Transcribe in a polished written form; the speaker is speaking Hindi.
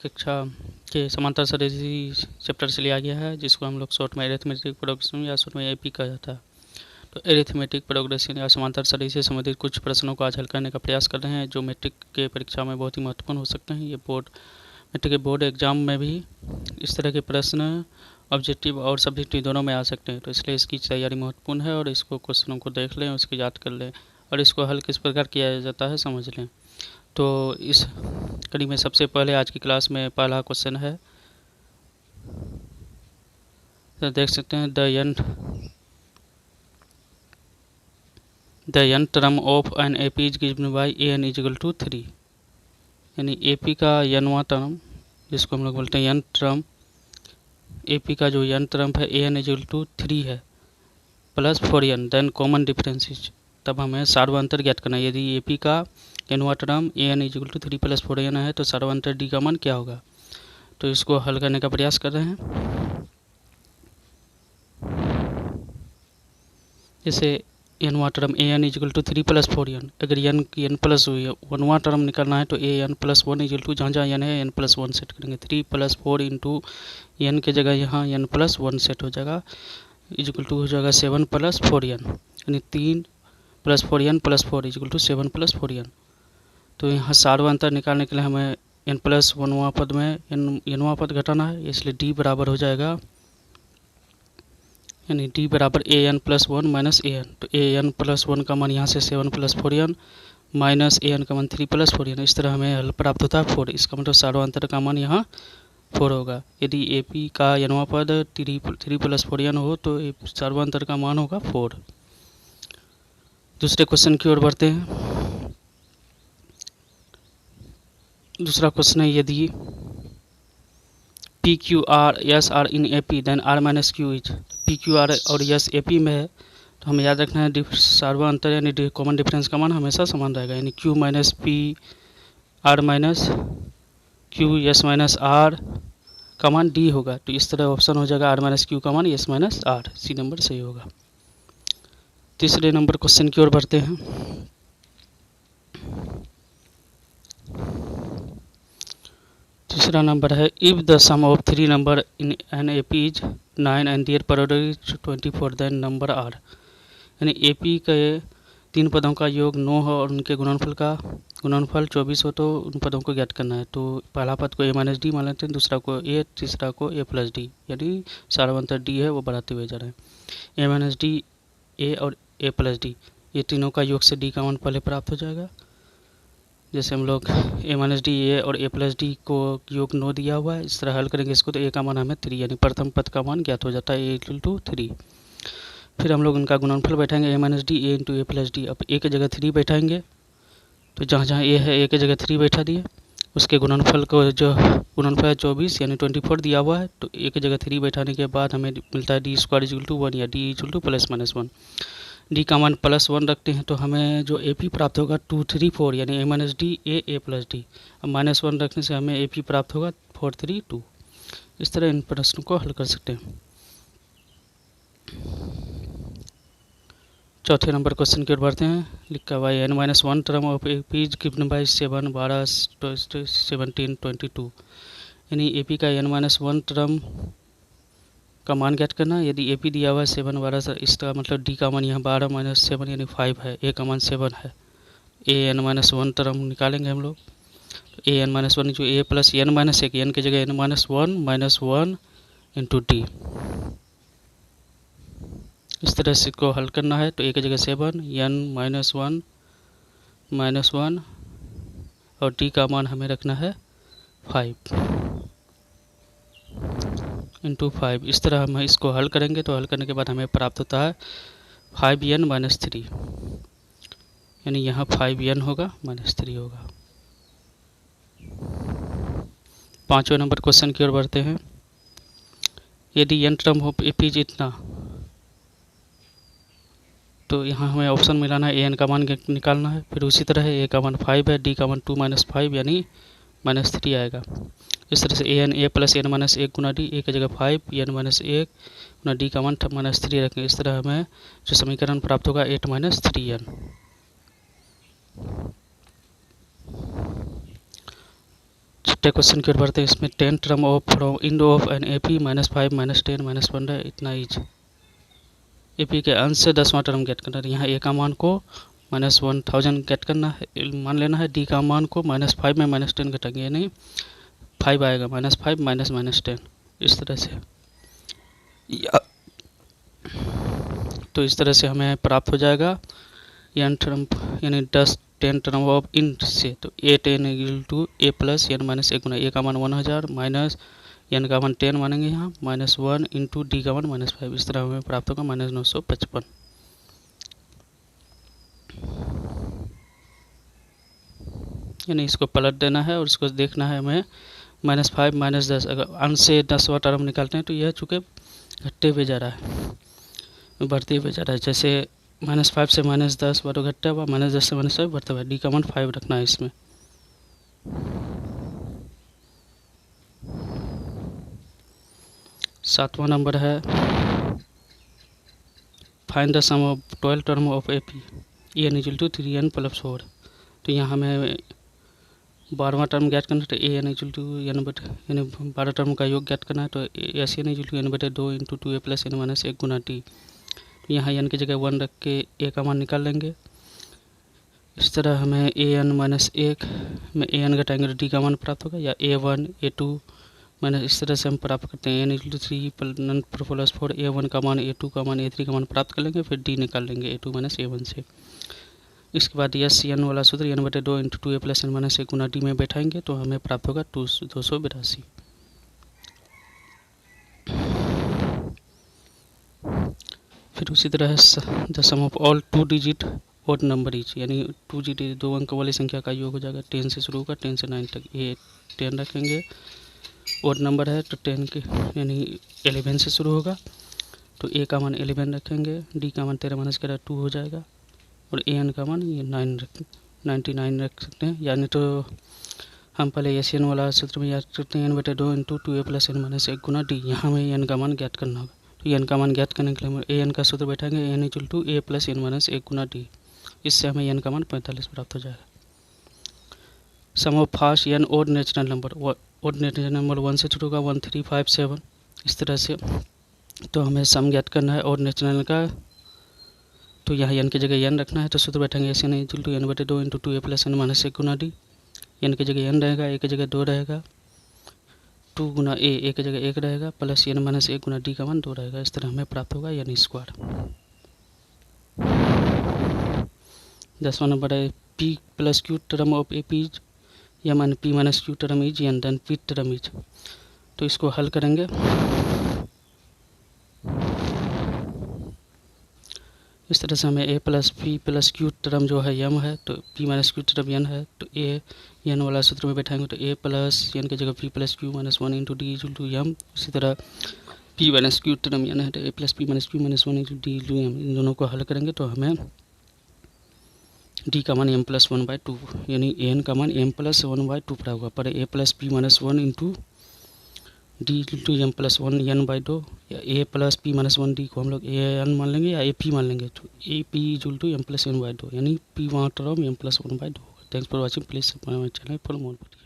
कक्षा के समांतर सदिश चैप्टर से लिया गया है, जिसको हम लोग शॉर्ट में एरिथमेटिक प्रोग्रेशन या शॉर्ट में एपी कहा जाता है। तो एरिथमेटिक प्रोग्रेशन या समांतर सदिश से संबंधित कुछ प्रश्नों को आज हल करने का प्रयास कर रहे हैं, जो मैट्रिक के परीक्षा में बहुत ही महत्वपूर्ण हो सकते हैं। ये मैट्रिक के बोर्ड एग्जाम में भी इस तरह के प्रश्न ऑब्जेक्टिव और सब्जेक्टिव दोनों में आ सकते हैं, तो इसलिए इसकी तैयारी महत्वपूर्ण है। और इसको क्वेश्चनों को देख लें, उसकी याद कर लें और इसको हल किस प्रकार किया जाता है समझ लें। तो इस कड़ी में सबसे पहले आज की क्लास में पहला क्वेश्चन है, तो देख सकते हैं the n term of an AP is given by an is equal to 3। यानी एपी का nवां टर्म, जिसको हम लोग बोलते हैं n टर्म, एपी का जो n टर्म है an इज इक्वल टू 3 है plus 4n, then common differences. तब हमें सार्वंतर ज्ञात करना है। यदि एपी का nवां term an is equal to 3 plus 4n है तो सार्वंतर d का मान क्या होगा। तो इसको हल करने का प्रयास कर रहे हैं। जैसे nवां term an is equal to 3 plus 4n, अगर n प्लस हुई है 1वां टर्म निकालना है तो an plus 1 is equal to जहाँ जहाँ n है n प्लस 1 सेट करेंगे। 3 प्लस 4 इंटू n के जगह यहाँ n प्लस 1 सेट हो जाएगा, इज इक्वल टू हो जाएगा 7 प्लस 4n, यानी 3 plus 4n plus 4 is equal to 7 plus 4n। तो यहाँ सार्वंतर निकालने के लिए हमें n प्लस 1वां पद में nवां पद घटाना है, इसलिए d बराबर हो जाएगा, यानी d बराबर an प्लस 1 माइनस an। तो an प्लस 1 का मान यहाँ से 7 प्लस 4n माइनस an का मान 3 प्लस 4n। इस तरह हमें हल प्राप्त होता है 4। इसका मतलब सार्वंतर का मान यहाँ 4 होगा। यदि एपी का nवां पद 3 प्लस 4n हो तो सार्वंतर का मान होगा 4। दूसरे क्वेश्चन की ओर बढ़ते हैं। दूसरा क्वेश्चन है, यदि P Q R S are in A P then R minus Q is, P Q R और एस ए पी में है तो हमें याद रखना है सार्वंतर यानी कॉमन डिफरेंस का मान हमेशा समान रहेगा, यानी Q minus P R minus Q S minus R का मान डी होगा। तो इस तरह ऑप्शन हो जाएगा आर माइनस क्यू का मान S minus R, C number सही होगा। तीसरे नंबर क्वेश्चन की ओर बढ़ते हैं। तीसरा नंबर है, if the sum of 3 number in an AP is 9 and their product is 24 then number are. यानी एपी के 3 पदों का योग 9 हो और उनके गुणनफल 24 हो तो उन पदों को ज्ञात करना है। तो पहला पद को a माइनस डी मान लेते हैं, दूसरा को a, तीसरा को a प्लस डी, यानी सार्वंतर d है वो बढ़ाते हुए जा रहे हैं। a माइनस डी, a और a प्लस डी, ये तीनों का योग से d का मान पहले प्राप्त हो जाएगा। जैसे हम लोग a माइनस डी, ए और a प्लस डी को योग 9 दिया हुआ है, इस तरह हल करेंगे इसको तो a का मान हमें 3, यानी प्रथम पद का मान ज्ञात हो जाता है a इक्वल टू 3। फिर हम लोग उनका गुणनफल बैठाएंगे a minus D A into A plus D. अब a की जगह 3 बैठाएंगे, तो जहाँ जहाँ a है a की जगह 3 बैठा दिए। उसके गुणनफल को जो गुणनफल है 24 यानी 24 दिया हुआ है, तो a की जगह 3 बैठाने के बाद हमें मिलता है डी स्क्वायर इक्वल टू 1 या D equal two plus minus 1। D का मान प्लस 1 रखते हैं तो हमें जो ए पी प्राप्त होगा 2 3 4, यानी a minus D A plus D. अब माइनस 1 रखने से हमें ए पी प्राप्त होगा 4 3 2। इस तरह इन प्रश्नों को हल कर सकते हैं। चौथे नंबर क्वेश्चन की ओर बढ़ते हैं। लिखा हुआ है, n minus 1 term of A P is given bye 7 12 17 22। यानी ए पी का n माइनस 1 टर्म का मान ज्ञात करना। यदि ए पी दिया हुआ है 7 12, इसका मतलब डी का मान यहाँ 12 माइनस 7 यानी 5 है, ए का मान 7 है। ए एन माइनस 1 टर्म निकालेंगे हम लोग, ए एन माइनस 1 जो ए प्लस एन माइनस 1, एन की जगह एन माइनस 1 इंटू डी। इस तरह से को हल करना है तो ए की जगह 7 एन माइनस 1 और डी का मान हमें रखना है 5 इंटू 5। इस तरह हम इसको हल करेंगे तो हल करने के बाद हमें प्राप्त होता है 5n माइनस 3, यानी यहाँ 5n होगा माइनस 3 होगा। पाँचवें नंबर क्वेश्चन की ओर बढ़ते हैं। यदि n term of A P इतना, तो यहाँ हमें ऑप्शन मिलाना है, an का मान निकालना है। फिर उसी तरह a का मान 5 है, d का मान 2 माइनस 5 यानी माइनस 3 आएगा। इस तरह से a plus n minus 1 Guna D, a की जगह 5 n माइनस 1 गुना डी का मान माइनस 3 रखेंगे। इस तरह हमें जो समीकरण प्राप्त होगा 8 माइनस 3n। छठे क्वेश्चन की ओर बढ़ते हैं। इसमें 10 term of from end of an AP -5 -10 -15 इतना ईच। AP के अंश से 10वां टर्म गेट करना है। यहाँ A का मान को -1000 गेट करना है, मान लेना है। D का मान को -5 में -10 घटाएंगे, यानी 5 आएगा, -5 -10 इस तरह से। तो इस तरह से हमें प्राप्त हो जाएगा n टर्म, यानी 10 टर्म ऑफ इंट से। तो A10 = A plus n minus 1 Guna A का मान 1000 माइनस n का मान 10 मानेंगे यहाँ, -1 इंटू D का मान -5। इस तरह हमें प्राप्त होगा -955। यानी इसको पलट देना है और इसको देखना है हमें -5 -10। अगर अंश से 10वां टर्म निकालते हैं तो यह चूँकि घटते हुए जा रहा है, बढ़ते हुए जा रहा है। जैसे -5 से -10 बार घटता हुआ, -10 से -5 बढ़ता हुआ। D का मान 5 रखना है इसमें। सातवां नंबर है find the sum of 12 term of AP n = 3n + 4। तो यहाँ हमें 12वां टर्म ज्ञात करना है। तो an = n/, यानी 12 टर्म का योग ज्ञात करना है। तो SN = n/2 × 2a + n - 1 गुना D। तो यहाँ n की जगह 1 रख के a का मान निकाल लेंगे। इस तरह हमें an - 1 में an घटाएंगे तो D का मान प्राप्त होगा, या A1 A2 मैंने इस तरह से हम प्राप्त करते हैं। n = 3 + 4 A1 का मान A2 का मान A3 का मान प्राप्त कर लेंगे, फिर D निकाल लेंगे A2 - A1 से। इसके बाद SN वाला सूत्र n/2 × 2a + n - 1 गुना D में बैठाएंगे तो हमें प्राप्त होगा 282। फिर उसी तरह the sum of all 2 digit odd number each, यानी 2 डिजिट 2 अंक वाली संख्या का योग हो जाएगा। 10 से शुरू होगा, 10 से 9 तक। ये 10 रखेंगे, ऑड नंबर है तो 10 के यानी 11 से शुरू होगा। तो A का मान 11 रखेंगे, D का मान 13 - 2 हो जाएगा, और AN का मान ये 99 रख सकते हैं। यानी तो हम पहले SN वाला सूत्र में याद करते हैं n/2 × 2a + n - 1 गुना D। यहाँ हमें n का मान ज्ञात करना होगा। तो n का मान ज्ञात करने के लिए हम AN का सूत्र बैठाएंगे, n = a + n - 1 Guna D। इससे हमें n का मान 45 प्राप्त हो जाएगा। Sum of first n odd natural number, odd natural number 1 से शुरू होगा, 1 3 5 7 इस तरह से। तो हमें सम ज्ञात करना है ऑड नेचुरल का। तो यहाँ n की जगह n रखना है, तो सूत्र बैठेंगे SN = n/2 × 2a + n - 1 गुना D। n की जगह n रहेगा, a की जगह 2 रहेगा, 2 गुना a की जगह 1 रहेगा, प्लस n - 1 गुना D का मान 2 रहेगा। इस तरह हमें प्राप्त होगा n²। 10वां नंबर है P + Q term of AP is या मान P - Q term is n then P term is. तो इसको हल करेंगे। इस तरह से हमें A + P + Q टर्म जो है m है, तो P - Q टर्म n है। तो A n वाला सूत्र में बैठाएंगे तो A + n की जगह P + Q - 1 × D = m। उसी तरह P - Q टर्म n है, तो A + P - Q - 1 × D = m। इन दोनों को हल करेंगे तो हमें D का मान m + 1/2, यानी n का मान m + 1/2 प्राप्त होगा। पर A + P - 1 × D = m + 1 n/2, या A + P - 1 D को हम लोग an मान लेंगे या AP मान लेंगे। तो AP = m + n/2, यानी P वाटर m + 1/2 होगा। Thanks for watching, please subscribe my channel for more video.